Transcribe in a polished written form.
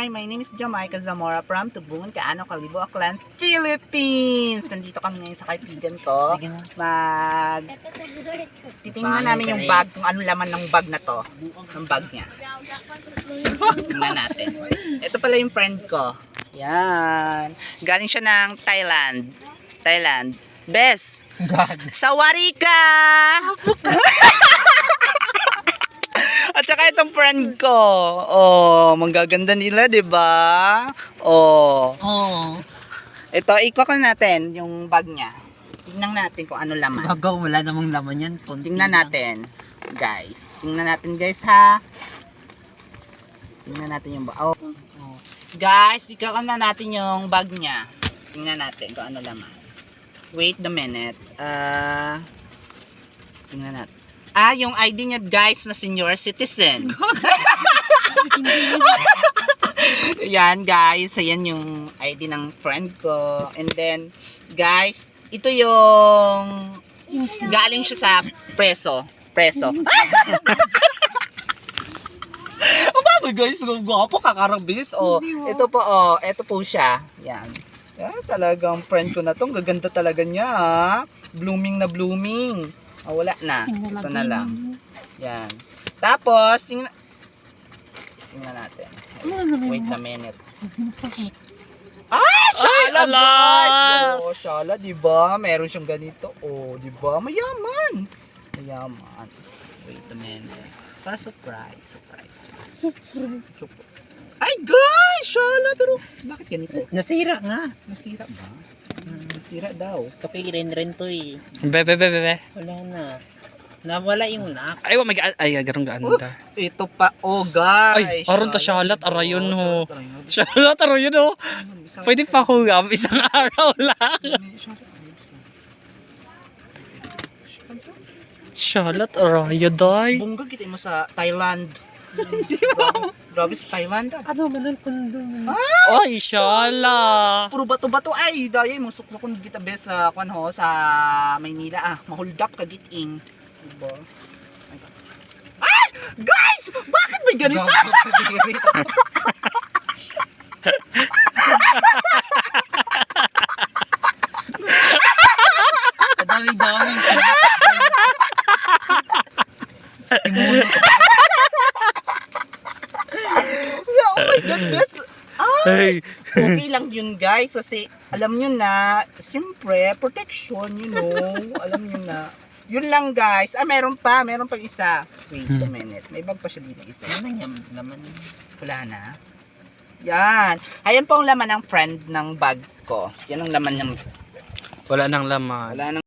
Hi, my name is Jamaica Zamora from Tubungan, Kaano, Kalibo, Aklan, Philippines. Nandito kami ngayon sa kaibigan ko. Titingnan namin yung bag, kung ano laman ng bag na to. Ng bag niya. Tingnan natin. Ito pala yung friend ko. Yan. Galing siya ng Thailand. Bes, sawari ka! At saka itong friend ko. Oh, manggaganda nila, 'di ba? Oh. Ito, ikot natin yung bag niya. Tingnan natin kung ano laman. Gagaw, wala namang laman yan. Tingnan natin, guys. Tingnan natin, guys, ha. Tingnan natin yung bag. Oh. Guys, ikot na natin yung bag niya. Tingnan natin kung ano laman. Wait a minute. Tingnan natin. Yung ID niya, guys, na senior citizen. Yan, guys. Ayan yung ID ng friend ko. And then, guys, ito yung galing siya sa preso. Bago, guys. Gwapo, kakarabis. Ito po, ito po siya. Yan. Talagang friend ko na to. Gaganda talaga niya, ha. Blooming na blooming. Wala na. Ito na lang. Yan. Tapos, tingnan natin. Wait a minute. Shala, guys! Shala, diba? Meron siyang ganito. Diba? Mayaman. Wait a minute. Para surprise. Ay, guys! Shala, pero bakit ganito? Nasira nga. Nasira ba? Nasira daw. Kapirin rin to eh. Bebe. Wala na. Nawala yung lock. Ay, oh my God. Ay, garong gaanda. Ito pa, guys. Ay, aron ta shalat arayon ho. Shalat arayon ho. Pwede pa hugam isang araw lang. Shalat arayon day. Bungga kita mo sa Thailand. Grabe sa Thailand. Ano man kundong? Ay, shala. Puro bato-bato ay dayay mo suklukon kita bes sa sa Maynila mahuldak kagiting. Diba? Guys, bakit may ganito? Dami-dami. Oh my God, bes. Hey. Okay lang yun, guys, kasi alam nyo na, siyempre, protection, alam nyo na. Yun lang, guys. Meron pa isa. Wait a minute. May bag pa siya dito isa. Ano yung laman? Wala na. Yan. Ayan po ang laman ng friend ng bag ko. Yan ang laman ng... Wala nang laman. Wala nang...